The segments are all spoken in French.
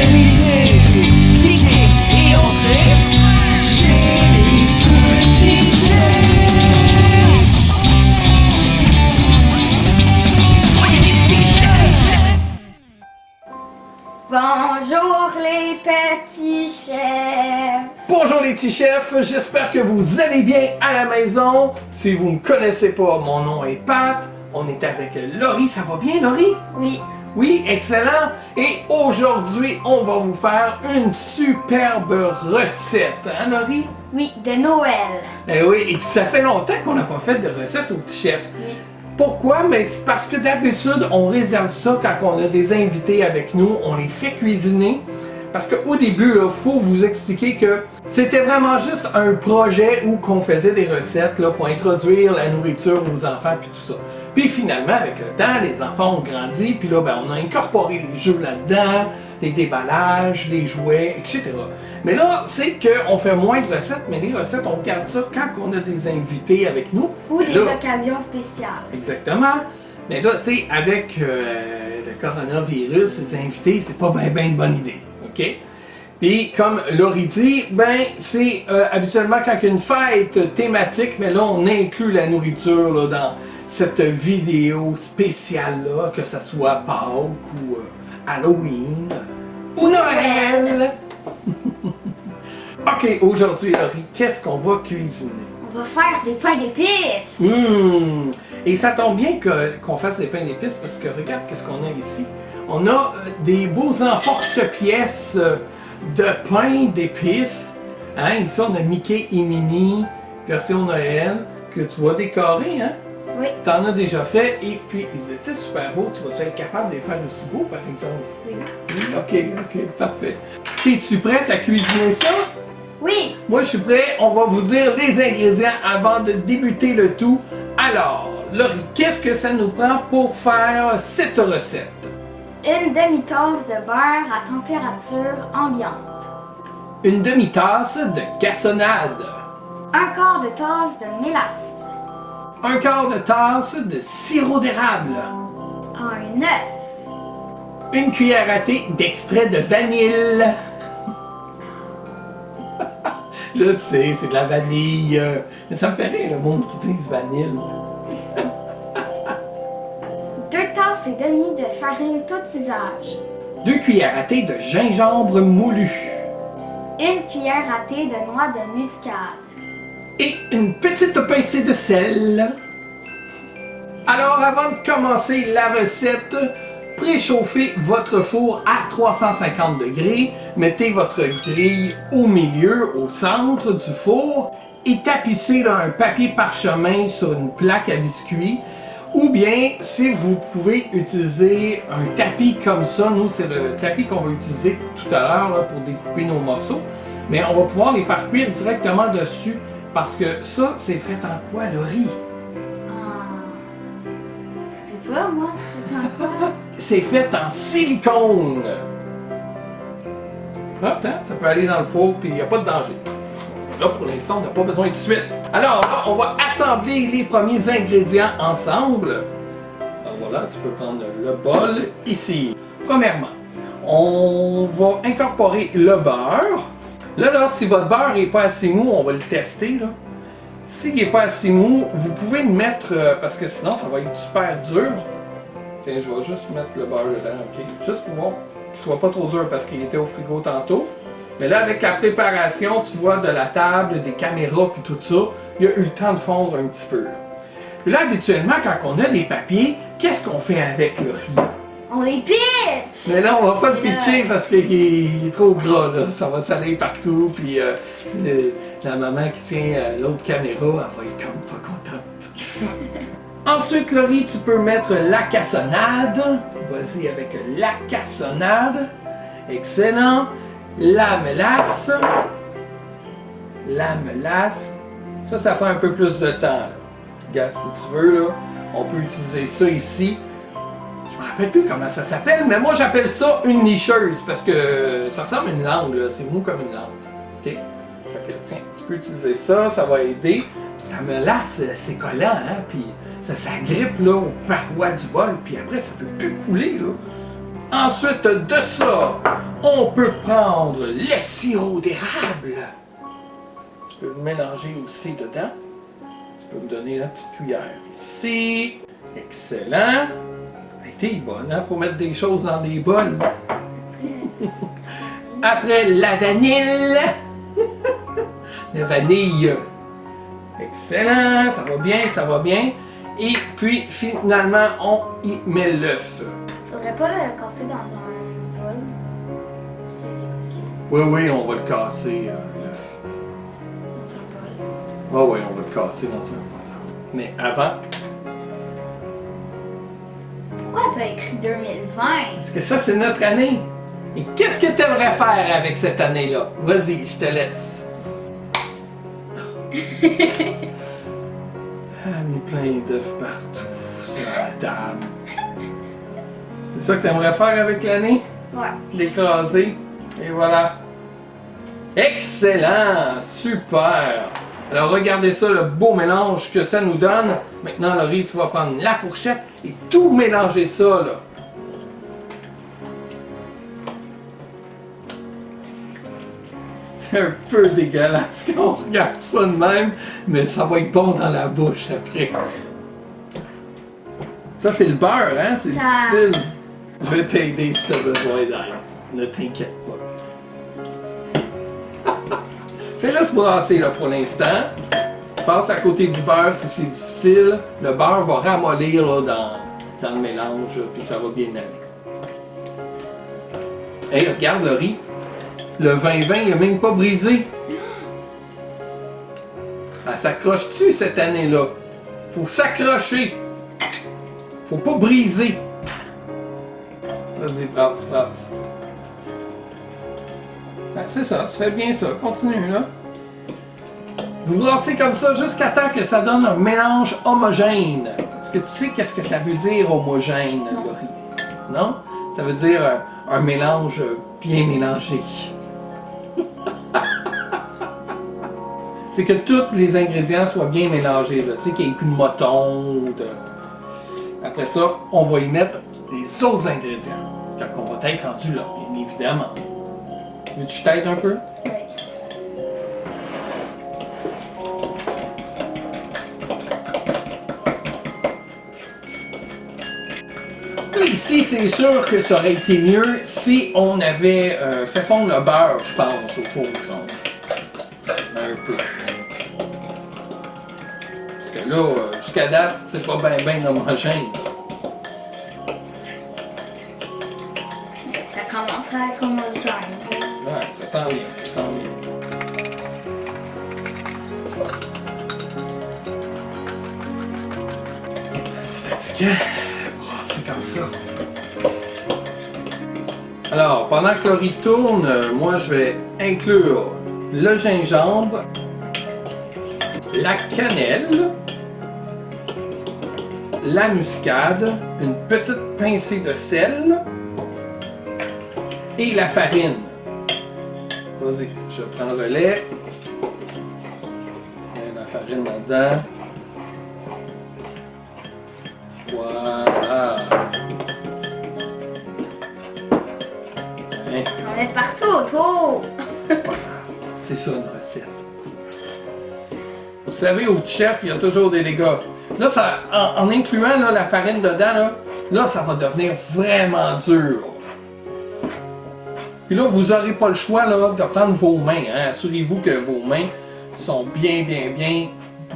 l'idée. Cliquez et entrez chez les petits chefs. Soyez les petits chefs. Bonjour les petits chefs! Bonjour les petits chefs, j'espère que vous allez bien à la maison. Si vous ne me connaissez pas, mon nom est Pat. On est avec Laurie, ça va bien Laurie? Oui. Oui, excellent. Et aujourd'hui, on va vous faire une superbe recette, hein Laurie? Oui, de Noël. Eh oui, et puis ça fait longtemps qu'on n'a pas fait de recette aux petits chefs. Oui. Pourquoi? Mais c'est parce que d'habitude, on réserve ça quand on a des invités avec nous, on les fait cuisiner. Parce qu'au début, il faut vous expliquer que c'était vraiment juste un projet où qu'on faisait des recettes là, pour introduire la nourriture aux enfants puis tout ça. Puis finalement, avec le temps, les enfants ont grandi, puis là, on a incorporé les jeux là-dedans, les déballages, les jouets, etc. Mais là, c'est qu'on fait moins de recettes, mais les recettes, on garde ça quand on a des invités avec nous. Ou Et des là, occasions spéciales. exactement. Mais là, tu sais, avec le coronavirus, les invités, c'est pas bien une bonne idée. OK? Puis, comme Laurie dit, c'est habituellement quand il y a une fête thématique, mais là, on inclut la nourriture là, dans cette vidéo spéciale-là, que ce soit Pâques ou Halloween ou Noël. OK, aujourd'hui, Laurie, qu'est-ce qu'on va cuisiner? On va faire des pains d'épices. Et ça tombe bien qu'on fasse des pains d'épices parce que regarde qu'est-ce qu'on a ici. On a des beaux emporte-pièces de pain d'épices. Hein? Ici, on a Mickey et Minnie, version Noël, que tu vas décorer. Hein? Oui. T'en as déjà fait et puis ils étaient super beaux. Tu vas être capable de les faire aussi beaux, par exemple? Oui. OK, parfait. Es-tu prête à cuisiner ça? Oui. Moi, je suis prêt. On va vous dire les ingrédients avant de débuter le tout. Alors, Laurie, qu'est-ce que ça nous prend pour faire cette recette? Une demi-tasse de beurre à température ambiante. Une demi-tasse de cassonade. Un quart de tasse de mélasse. Un quart de tasse de sirop d'érable. Un œuf. Une cuillère à thé d'extrait de vanille. Je sais, c'est de la vanille. Mais ça me fait rire le monde qui dise vanille. 2 tasses et demie de farine tout usage. 2 cuillères à thé de gingembre moulu. 1 cuillère à thé de noix de muscade. Et une petite pincée de sel. Alors, avant de commencer la recette, préchauffez votre four à 350 degrés. Mettez votre grille au milieu, au centre du four et tapissez un papier parchemin sur une plaque à biscuits. Ou bien, si vous pouvez utiliser un tapis comme ça, nous c'est le tapis qu'on va utiliser tout à l'heure pour découper nos morceaux, mais on va pouvoir les faire cuire directement dessus parce que ça, c'est fait en quoi, Laurie? Je sais pas, moi. C'est en quoi? C'est fait en silicone. Hop, hein, ça peut aller dans le four puis il n'y a pas de danger. Là, pour l'instant, on n'a pas besoin de suite. Alors, on va assembler les premiers ingrédients ensemble. Alors voilà, tu peux prendre le bol ici. Premièrement, on va incorporer le beurre. Là, si votre beurre n'est pas assez mou, on va le tester. S'il n'est pas assez mou, vous pouvez le mettre, parce que sinon, ça va être super dur. Tiens, je vais juste mettre le beurre dedans, ok? Juste pour voir qu'il soit pas trop dur parce qu'il était au frigo tantôt. Mais là, avec la préparation, tu vois, de la table, des caméras puis tout ça, il y a eu le temps de fondre un petit peu. Puis là, habituellement, quand on a des papiers, qu'est-ce qu'on fait avec le riz? On les pitch! Mais là, on va pas le pitcher parce qu'il est trop gras, là. Ça va saler partout, puis la maman qui tient l'autre caméra, elle va être comme pas contente. Ensuite, Laurie, tu peux mettre la cassonade. Vas-y avec la cassonade. Excellent. La mélasse. La mélasse. Ça prend un peu plus de temps. Là. Regarde, si tu veux, là, on peut utiliser ça ici. Je me rappelle plus comment ça s'appelle, mais moi j'appelle ça une nicheuse parce que ça ressemble à une langue, là. C'est mou comme une langue. OK? Fait que, tiens, tu peux utiliser ça, ça va aider. Ça mélasse, c'est collant, hein? Puis ça grippe là, aux parois du bol, puis après ça ne peut plus couler. Là. Ensuite de ça, On peut prendre le sirop d'érable. Tu peux le mélanger aussi dedans. Tu peux me donner la petite cuillère ici. Excellent. Hey, t'es bonne, hein, pour mettre des choses dans des bols. Après, la vanille. La vanille. Excellent, ça va bien, ça va bien. Et puis, finalement, on y met l'œuf. Faudrait pas le casser dans un bol. Oui, oui, on va le casser, l'œuf. Dans un bol. Ah oui, on va le casser dans un bol. Mais avant, Pourquoi t'as écrit 2020? parce que ça, c'est notre année. Et qu'est-ce que tu aimerais faire avec cette année-là? Vas-y, je te laisse. Ah, mis plein d'œufs partout sur la table. C'est ça que tu aimerais faire avec l'année? Ouais. L'écraser. Et voilà. Excellent! Super! Alors regardez ça, le beau mélange que ça nous donne. Maintenant, Laurie, tu vas prendre la fourchette et tout mélanger ça, là. C'est un peu dégueulasse quand on regarde ça de même, mais ça va être bon dans la bouche après. Ça, c'est le beurre, hein? C'est Ça- difficile. Je vais t'aider si t'as besoin d'aide. Ne t'inquiète pas. Fais juste brasser là, pour l'instant. Passe à côté du beurre si c'est difficile. Le beurre va ramollir là, dans le mélange, puis ça va bien aller. Hey, regarde le riz. Le vin-vin, il n'a même pas brisé. Elle s'accroche-tu cette année-là? Faut s'accrocher. Faut pas briser. Vas-y, brasse, brasse. Ah, c'est ça, tu fais bien ça. Continue, là. Vous brassez comme ça jusqu'à temps que ça donne un mélange homogène. Est-ce que tu sais qu'est-ce que ça veut dire homogène, Laurie? Non? Ça veut dire un mélange bien mélangé. C'est que tous les ingrédients soient bien mélangés, là. Tu sais, qu'il n'y ait plus de mouton. Après ça, on va y mettre les autres ingrédients. Quand on va être rendu là, bien évidemment. Veux-tu que je t'aide un peu? Ouais. Ici, c'est sûr que ça aurait été mieux si on avait fait fondre le beurre, je pense, au four. Un peu. Parce que là, jusqu'à date, c'est pas bien homogène. Ça commencerait à être homogène. Ouais, ça sent bien, ça sent bien. Fatiguant. C'est comme ça. Alors, pendant que Laurie tourne, moi je vais inclure le gingembre, la cannelle, la muscade, une petite pincée de sel et la farine. Vas-y, je prends le lait. Et la farine là-dedans. Voilà. Hein, On met partout autour. c'est pas grave. C'est ça une recette. Vous savez, au chef, il y a toujours des dégâts. Là, ça, en incluant là, la farine dedans, là, ça va devenir vraiment dur. Puis là, vous n'aurez pas le choix là, de prendre vos mains. Hein. Assurez-vous que vos mains sont bien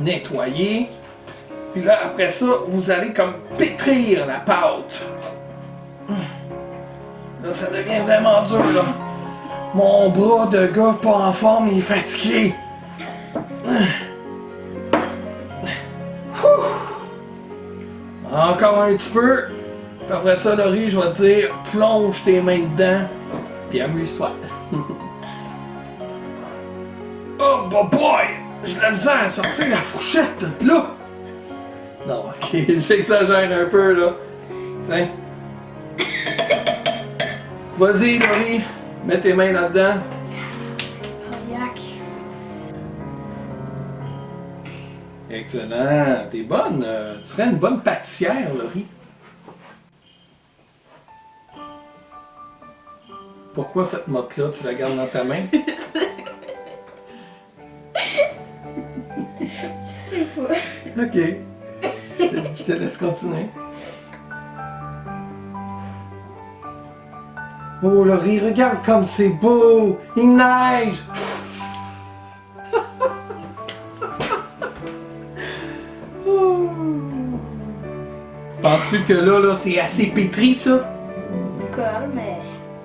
nettoyées. Puis là, après ça, vous allez comme pétrir la pâte. Là, ça devient vraiment dur, là. Mon bras de gars pas en forme, il est fatigué. Encore un petit peu. Puis après ça, Laurie, je vais te dire, plonge tes mains dedans. Puis amuse-toi. Oh, boy! J'ai de la misère à sortir la fourchette de là. Non, ok, j'exagère un peu, là. Tiens. Vas-y, Laurie, mets tes mains là-dedans. Yak. Excellent. T'es bonne. Tu serais une bonne pâtissière, Laurie. Pourquoi cette motte-là, tu la gardes dans ta main? Je sais pas. Ok. Je te laisse continuer. Oh Laurie, regarde comme c'est beau! Il neige! Oh. Penses-tu que là, c'est assez pétri ça? Colle, mais.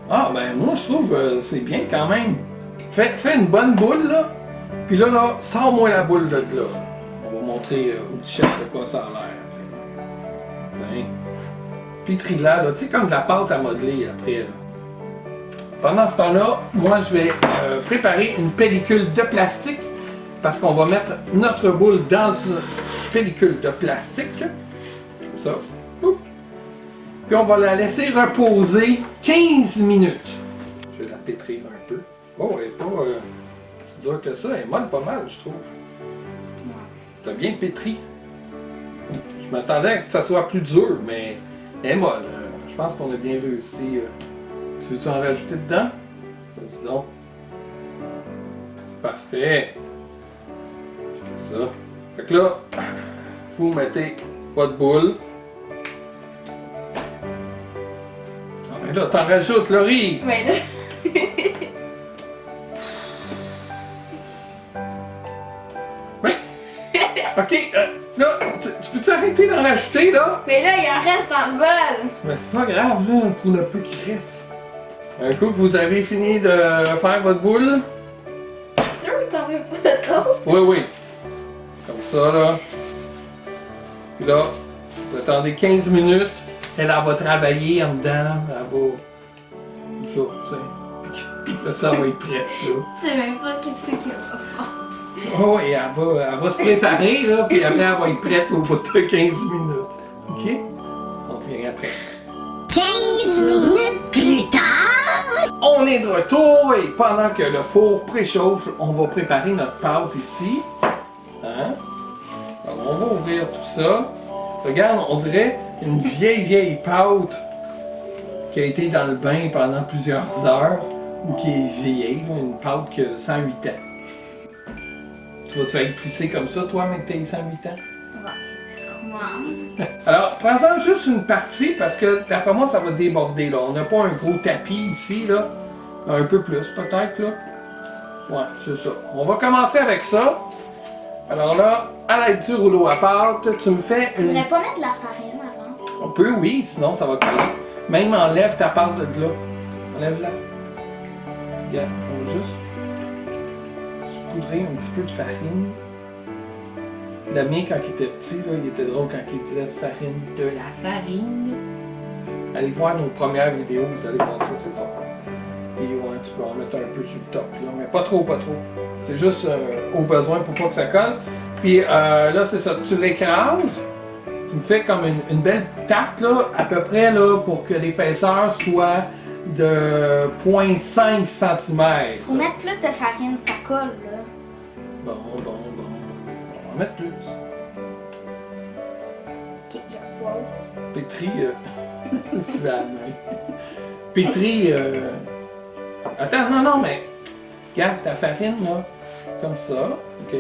Ah ben moi je trouve c'est bien quand même. Fais une bonne boule là. Puis là, sors-moi la boule de là. On va montrer au petit chef de quoi ça a l'air. Tiens. Pétris-la, là, tu sais, comme de la pâte à modeler après. Là. Pendant ce temps-là, moi je vais préparer une pellicule de plastique parce qu'on va mettre notre boule dans une pellicule de plastique. Comme ça. Oup. Puis on va la laisser reposer 15 minutes. Je vais la pétrir un peu. Oh, elle n'est pas si dure que ça. Elle est molle pas mal, je trouve. T'as bien pétri. Je m'attendais à que ça soit plus dur, mais elle est molle. Je pense qu'on a bien réussi. Tu veux-tu en rajouter dedans? Vas-y donc. C'est parfait. C'est ça. Fait que là, vous mettez votre boule. Ah ben là, t'en rajoutes, Laurie! Mais là. Ok, là, tu peux-tu arrêter d'en rajouter, là? Mais là, il en reste dans le bol. Mais c'est pas grave, là, pour le peu qui reste. Un coup que vous avez fini de faire votre boule. Sûr que t'en veux pas d'autres? Oui, oui. Comme ça, là. Puis là, vous attendez 15 minutes. Elle va travailler en dedans. Elle va. Comme ça, tu sais. Puis là, ça va être prête, là. Tu sais même pas qu'est-ce qu'il va faire. Oh, et elle va se préparer, là. Puis après, elle va être prête au bout de 15 minutes. OK? On vient après. 15 minutes plus tard. On est de retour et pendant que le four préchauffe, on va préparer notre pâte ici. Hein? Alors, on va ouvrir tout ça. Regarde, on dirait une vieille pâte qui a été dans le bain pendant plusieurs heures ou qui est vieille, là, une pâte qui a 108 ans. Tu vas-tu être plissé comme ça, toi, avec tes 108 ans? Ouais, sûrement. Alors, prends-en juste une partie parce que d'après moi, ça va déborder là. On n'a pas un gros tapis ici, là. Un peu plus, peut-être, là. Ouais, c'est ça. On va commencer avec ça. Alors là, à l'aide du rouleau à pâte, tu me fais Tu une... voudrais pas mettre de la farine avant? On peut, oui, sinon ça va coller. Même enlève ta pâte de là. Enlève-la. Regarde, on va juste saupoudrer un petit peu de farine. Damien, quand il était petit, là, il était drôle quand il disait farine. De la farine. Allez voir nos premières vidéos, vous allez voir ça, c'est drôle. Et ouais, tu peux en mettre un peu sur le top, là, mais pas trop, pas trop. C'est juste au besoin pour pas que ça colle. Puis là, c'est ça, tu l'écrases. Tu me fais comme une belle tarte, là, à peu près, là, pour que l'épaisseur soit de 0,5 cm. Faut mettre plus de farine, ça colle, là. Bon. On va en mettre plus. Ok, wow. Pétri, sur la main. Pétri, attends, non, mais regarde ta farine, là, comme ça, ok.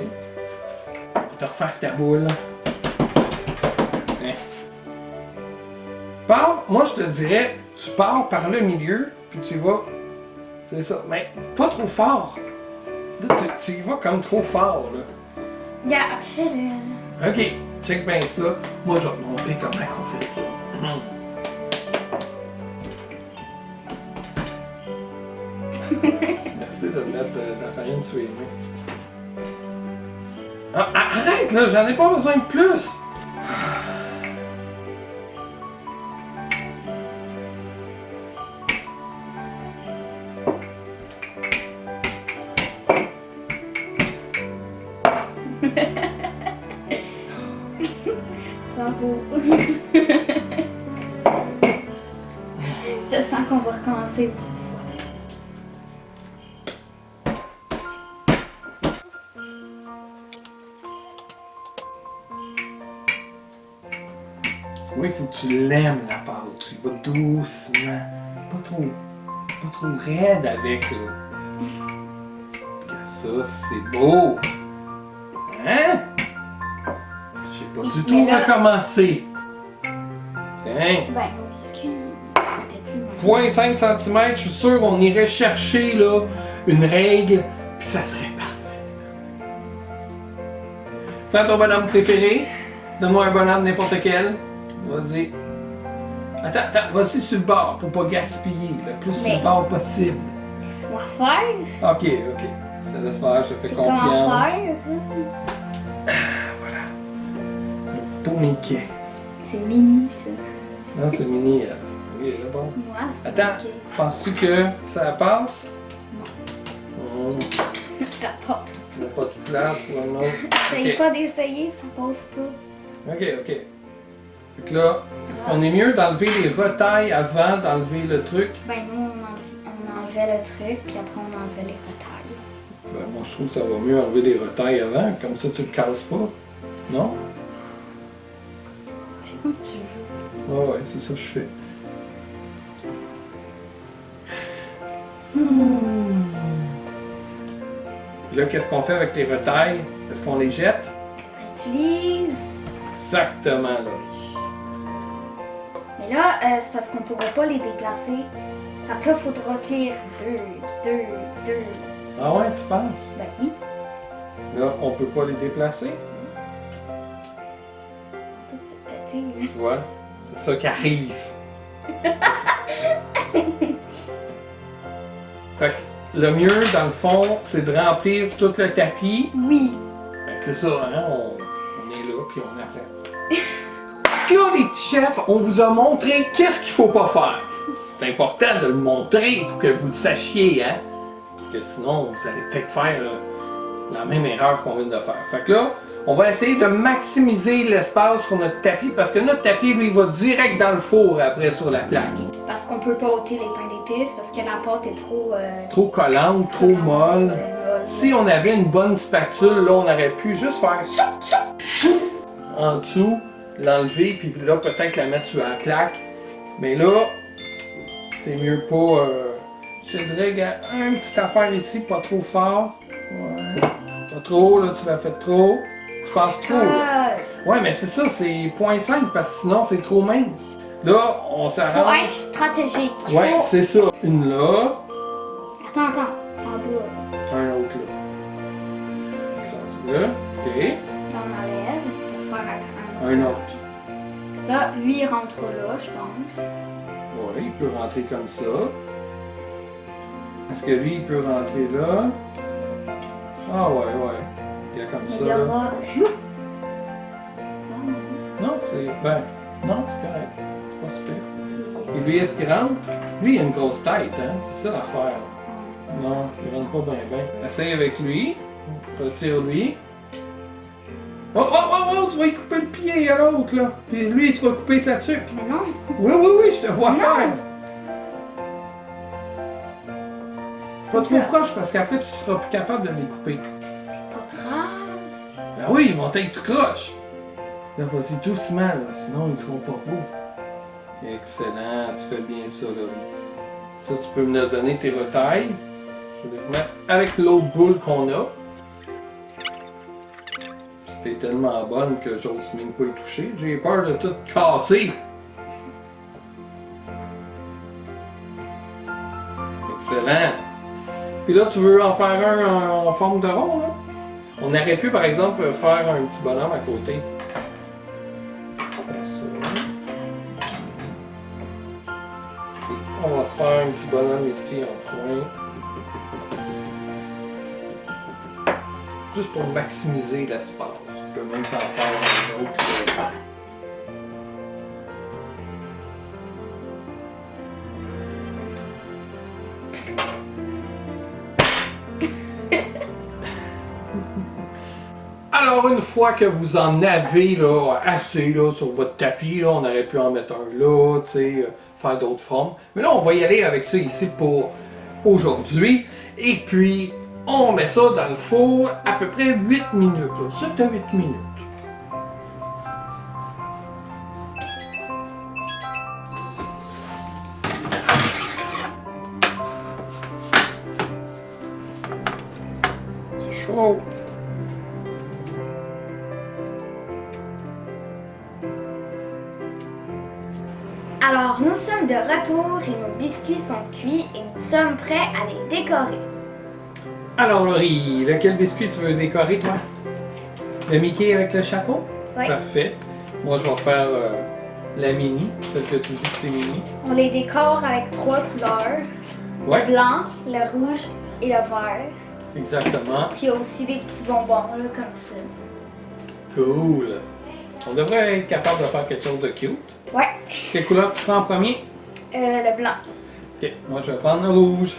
On va te refaire ta boule. Hein. Moi je te dirais, tu pars par le milieu, puis tu vas, c'est ça, mais pas trop fort. Là, tu y vas comme trop fort, là. Regarde, fais-le. Ok, check bien ça. Moi, je vais te montrer comment on fait ça. Merci de me mettre de la farine sur les mains. Ah, arrête là, j'en ai pas besoin de plus. Bravo. Je sens qu'on va recommencer une petite fois. Oui, il faut que tu l'aimes la pâte. Tu y vas doucement. Pas trop. pas trop raide avec, là. Ça, c'est beau. Hein? J'ai pas Oui, du mais tout là- recommencé. Tiens. Ben, nos biscuits, c'était plus mal. 0.5 cm, je suis sûr qu'on irait chercher là, une règle, puis ça serait parfait. Fais ton bonhomme préféré. Donne-moi un bonhomme n'importe quel. Vas-y. Attends, vas-y sur le bord pour pas gaspiller. Le plus sur le Mais- bord possible. Laisse-moi faire. Ok. Je te laisse faire, je te fais C'est confiance. comment faire. Voilà. Un beau Mickey. C'est mini, ça. Non, c'est mini. Oui, là bon. Moi, c'est Attends, Mickey. penses-tu que ça passe? Non. Hmm, Ça passe. il n'y a pas de place pour un autre. Essaye Ok. pas d'essayer, ça passe pas. Ok. Fait que là, est-ce qu'on est mieux d'enlever les retailles avant d'enlever le truc? Ben, nous, on enlevait le truc, puis après, on enlevait les retailles. Ben, moi, je trouve que ça va mieux enlever les retailles avant, comme ça tu le casses pas. Non? Fais comme tu veux. Ouais, c'est ça que je fais. Là, qu'est-ce qu'on fait avec les retailles? Est-ce qu'on les jette? On utilise. Exactement, là. Mais là, c'est parce qu'on pourra pas les déplacer. Fait que là, il faudra cuire deux. Ah ouais, tu penses? Ben oui. Là, on peut pas les déplacer, Tout c'est pété, là. tu vois? C'est ça qui arrive. Fait que le mieux, dans le fond, c'est de remplir tout le tapis. Oui. Ben, c'est ça, hein? On est là, puis on apprend. Là, les petits chefs, on vous a montré qu'est-ce qu'il faut pas faire. C'est important de le montrer pour que vous le sachiez, hein? Parce que sinon, vous allez peut-être faire la même erreur qu'on vient de faire. Fait que là, on va essayer de maximiser l'espace sur notre tapis parce que notre tapis, lui, va direct dans le four après sur la plaque. Parce qu'on peut pas ôter les pains d'épices parce que la pâte est trop. Trop collante, trop molle. Si on avait une bonne spatule, là, on aurait pu juste faire en dessous, l'enlever, puis là, peut-être la mettre sur la plaque. Mais là, c'est mieux pas. Je te dirais, gars, une petite affaire ici, pas trop fort. Ouais. Pas trop, là, tu l'as fait trop. Tu passes trop, là. Ouais, mais c'est ça, c'est 0.5 parce que sinon, c'est trop mince. Là, on Faut s'arrange. être stratégique. Ouais, Faut... c'est ça. Une là, Attends. En bas. un autre là. Là, ok. Là, on enlève pour faire Un autre. Là, lui, il rentre là, je pense. Ouais, il peut rentrer comme ça. Est-ce que lui, il peut rentrer là? Ah ouais. Il y a comme Mais ça. il y là. aura. Non, c'est. Ben, non, c'est correct. C'est pas super. Et lui, est-ce qu'il rentre? Lui, il a une grosse tête, hein? C'est ça l'affaire. Non, il rentre pas bien. Essaye avec lui. Retire-lui. Oh, tu vas y couper le pied à l'autre, là. Puis lui, tu vas couper sa tuque. Mais non. Oui, je te vois Non. faire. Pas trop Ça. proche parce qu'après, tu seras plus capable de les couper. C'est pas grave. Ben oui, ils vont être tout croche. Là, vas-y doucement, là, sinon ils seront pas beaux. Excellent, tu fais bien ça, Laurie. Ça, tu peux me donner tes retailles. Je vais te mettre avec l'autre boule qu'on a. C'était tellement bonne que j'ose même pas y toucher. J'ai peur de tout casser. Excellent. Puis là, tu veux en faire un en forme de rond, là? On aurait pu, par exemple, faire un petit bonhomme à côté. Comme ça. Et on va se faire un petit bonhomme ici en coin. Juste pour maximiser l'espace. Tu peux même t'en faire un autre. Alors, une fois que vous en avez là, assez là, sur votre tapis, là, on aurait pu en mettre un là, tu sais, faire d'autres formes. Mais là, on va y aller avec ça ici pour aujourd'hui. Et puis, on met ça dans le four à peu près 8 minutes. Là, 7 à 8 minutes. chaud. Alors, nous sommes de retour et nos biscuits sont cuits et nous sommes prêts à les décorer. Alors, Laurie, lequel biscuit tu veux décorer, toi? Le Mickey avec le chapeau? Oui. Parfait. Moi, je vais faire la mini, celle que tu dis que c'est mini. On les décore avec 3 couleurs. Ouais, Le blanc, le rouge et le vert. exactement. Puis il y a aussi des petits bonbons, là, comme ça. Cool. On devrait être capable de faire quelque chose de cute. Ouais. Quelle couleur tu prends en premier? Le blanc. Ok, moi je vais prendre le rouge.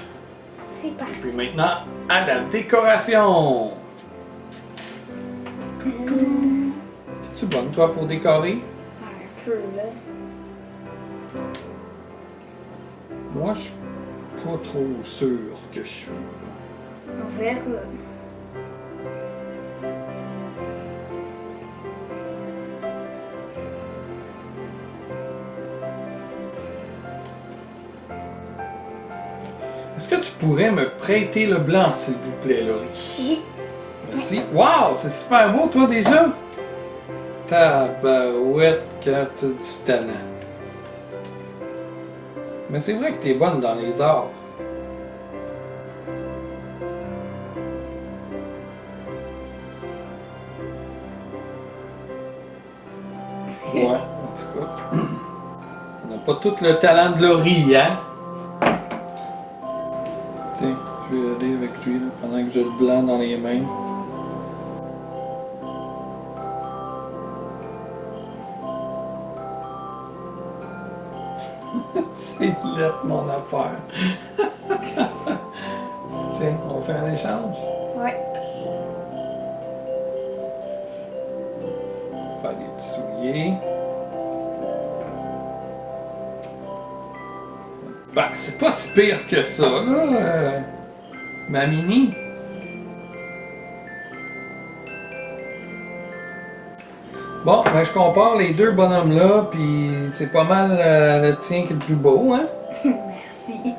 C'est parti. Puis maintenant, à la décoration. Es-tu bonne, toi, pour décorer? Un peu, là. Moi, je suis pas trop sûr que je suis. On verra. Est-ce que tu pourrais me prêter le blanc, s'il vous plaît, Laurie? Oui. Merci. Wow, c'est super beau, toi, déjà. Tabarouette, que t'as du talent. Mais c'est vrai que t'es bonne dans les arts. Ouais, en tout cas. On n'a pas tout le talent de Laurie, hein? Tiens, je vais aller avec lui là, pendant que j'ai le blanc dans les mains. C'est lettre mon affaire. Tiens, on fait un échange. Ouais. On va faire des petits souliers. Ben, c'est pas si pire que ça, là, ma mini. Bon, ben, je compare les deux bonhommes-là, puis c'est pas mal le tien qui est le plus beau, hein? Merci.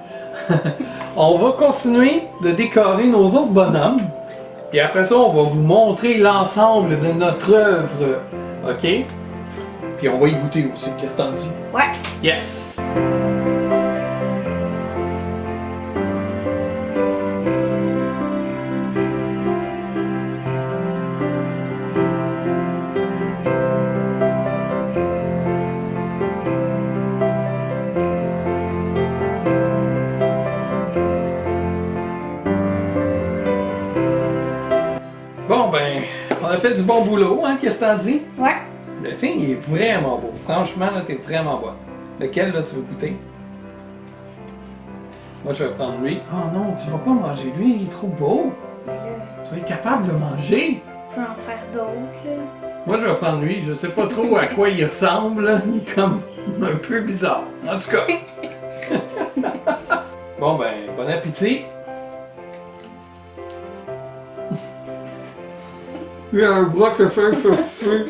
On va continuer de décorer nos autres bonhommes. Puis après ça, on va vous montrer l'ensemble de notre œuvre. OK? Puis on va y goûter aussi. Qu'est-ce que t'en dis? Ouais. Yes! Bon, ben, on a fait du bon boulot, hein? Qu'est-ce que t'en dis? Ouais. Le tien, il est vraiment beau. Franchement, là, t'es vraiment bonne. Lequel, là, tu veux goûter? Moi, je vais prendre lui. Oh non, tu vas pas manger lui, il est trop beau. Mais là, Tu vas être capable de manger. on peut en faire d'autres, là. Moi, je vais prendre lui. Je sais pas trop à quoi il ressemble. Là. Il est comme un peu bizarre. En tout cas. Bon, ben, bon appétit. Il a un bras que fait un peu de feu.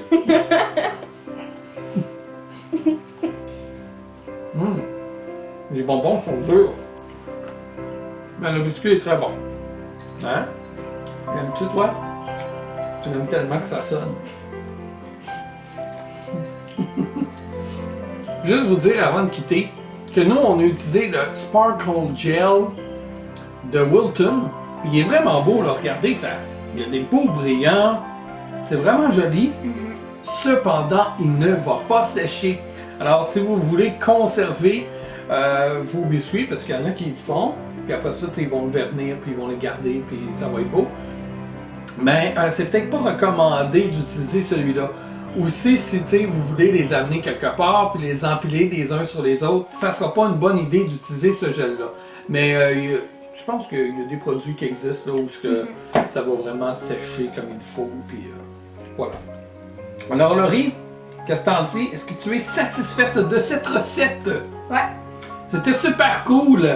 Les bonbons sont durs. Mais le biscuit est très bon. Hein? Aimes-tu, toi? Tu l'aimes tellement que ça sonne. Juste vous dire avant de quitter que nous, on a utilisé le Sparkle Gel de Wilton. Puis il est vraiment beau, là. Regardez, ça. Il y a des beaux brillants. C'est vraiment joli. Cependant, il ne va pas sécher. Alors, si vous voulez conserver vos biscuits, parce qu'il y en a qui le font, puis après ça, ils vont le vernir, puis ils vont les garder, puis ça va être beau. Mais c'est peut-être pas recommandé d'utiliser celui-là. Aussi, si vous voulez les amener quelque part, puis les empiler les uns sur les autres, ça sera pas une bonne idée d'utiliser ce gel-là. Mais je pense qu'il y a des produits qui existent là, où ça va vraiment sécher comme il faut, puis voilà. Alors Laurie, qu'est-ce que t'en dis? Est-ce que tu es satisfaite de cette recette? Ouais. C'était super cool!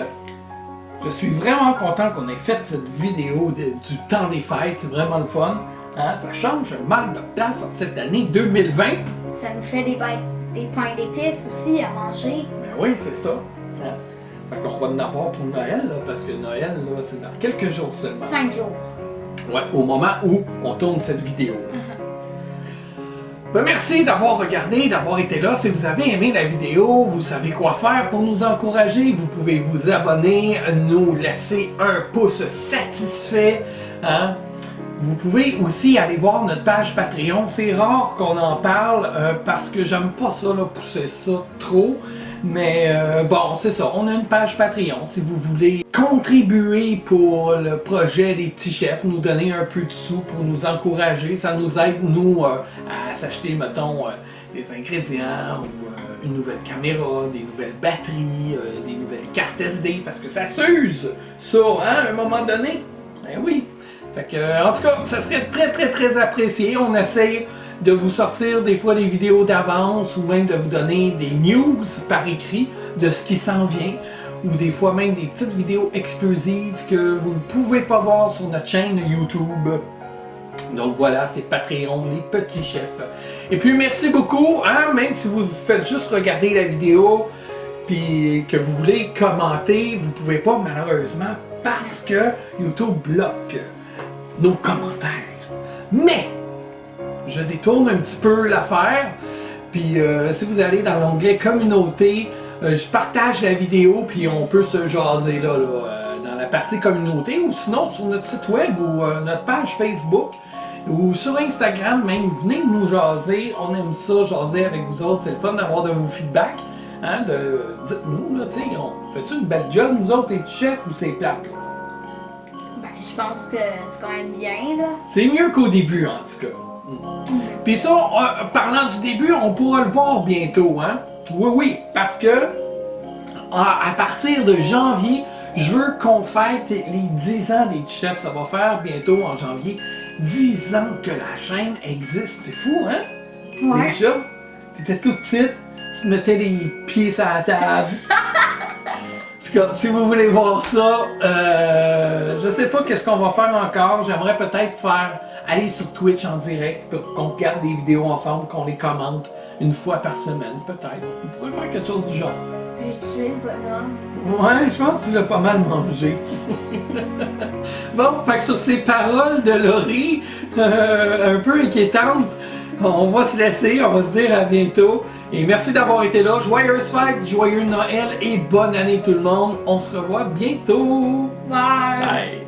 Je suis vraiment content qu'on ait fait cette vidéo du temps des fêtes, c'est vraiment le fun. Hein? Ça change mal de place en cette année 2020. Ça nous fait des pains d'épices aussi à manger. Ben oui, c'est ça. Hein? Fait qu'on va en avoir pour Noël, là, parce que Noël, là, c'est dans quelques jours seulement. 5 jours. Ouais, au moment où on tourne cette vidéo. Ben, merci d'avoir regardé, d'avoir été là. Si vous avez aimé la vidéo, vous savez quoi faire pour nous encourager. Vous pouvez vous abonner, nous laisser un pouce satisfait. Hein? Vous pouvez aussi aller voir notre page Patreon. C'est rare qu'on en parle parce que j'aime pas ça, là, pousser ça trop. Mais bon, c'est ça, on a une page Patreon. Si vous voulez contribuer pour le projet des petits chefs, nous donner un peu de sous pour nous encourager, ça nous aide, nous, à s'acheter, mettons, des ingrédients ou une nouvelle caméra, des nouvelles batteries, des nouvelles cartes SD, parce que ça s'use, ça, hein, à un moment donné. Ben oui. Fait que, en tout cas, ça serait très, très, très apprécié. On essaie de vous sortir des fois des vidéos d'avance ou même de vous donner des news par écrit de ce qui s'en vient ou des fois même des petites vidéos exclusives que vous ne pouvez pas voir sur notre chaîne YouTube. Donc voilà, c'est Patreon, les petits chefs. Et puis merci beaucoup, hein, même si vous faites juste regarder la vidéo puis que vous voulez commenter, vous pouvez pas malheureusement parce que YouTube bloque nos commentaires. Mais je détourne un petit peu l'affaire. Puis si vous allez dans l'onglet communauté, je partage la vidéo puis on peut se jaser là, dans la partie communauté ou sinon sur notre site web ou notre page Facebook ou sur Instagram même. Venez nous jaser, on aime ça, jaser avec vous autres. C'est le fun d'avoir de vos feedbacks. Hein, dites-nous, là, tu sais, on fait-tu une belle job nous autres les petits chefs ou c'est plate? Ben, je pense que c'est quand même bien, là. C'est mieux qu'au début en tout cas. Puis ça, parlant du début, on pourra le voir bientôt, hein? Oui, oui, parce que à partir de janvier, je veux qu'on fête les 10 ans des petits chefs. Ça va faire bientôt en janvier 10 ans que la chaîne existe. C'est fou, hein? Ouais. Déjà, t'étais toute petite, tu te mettais les pieds sur la table. En tout cas, si vous voulez voir ça, je sais pas qu'est-ce qu'on va faire encore. J'aimerais peut-être aller sur Twitch en direct pour qu'on regarde des vidéos ensemble, qu'on les commente une fois par semaine, peut-être. On pourrait faire quelque chose du genre. J'ai tué le bonhomme. Ouais, je pense que tu l'as pas mal mangé. Bon, fait que sur ces paroles de Laurie, un peu inquiétantes, on va se laisser, on va se dire à bientôt. Et merci d'avoir été là. Joyeuses fêtes, joyeux Noël et bonne année tout le monde. On se revoit bientôt. Bye! Bye!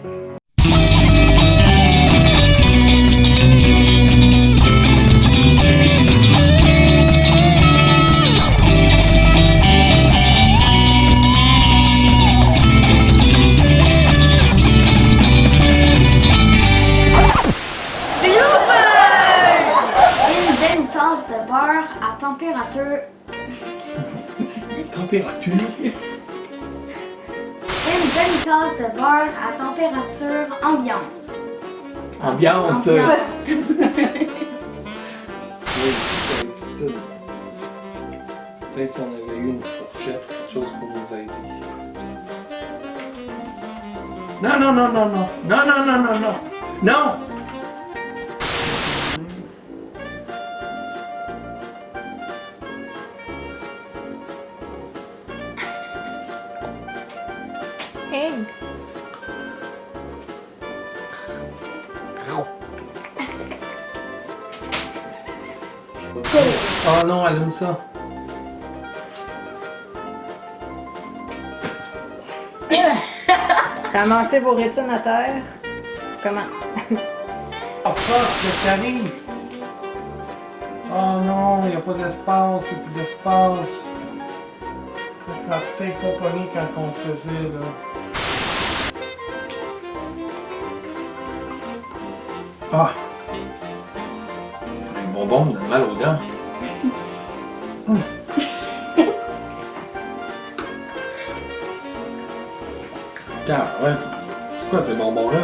De beurre à température. Température. Une demi-tasse de beurre à température ambiance. Ambiance. Oui, peut-être si on avait eu une fourchette, quelque chose pour nous aider. Non, non, non, non, non. Non, non, non, non, non. Non! Hey! Oh non, elle aime ça. Ramassez vos rétines à terre. Commence. Oh fuck, qu'est-ce qui arrive? Oh non, il n'y a pas d'espace, il n'y a plus d'espace. Ça a peut-être pas pogné quand on le faisait là. Ah! Un bonbon me donne mal aux dents. Car, ouais. C'est quoi ces bonbons-là?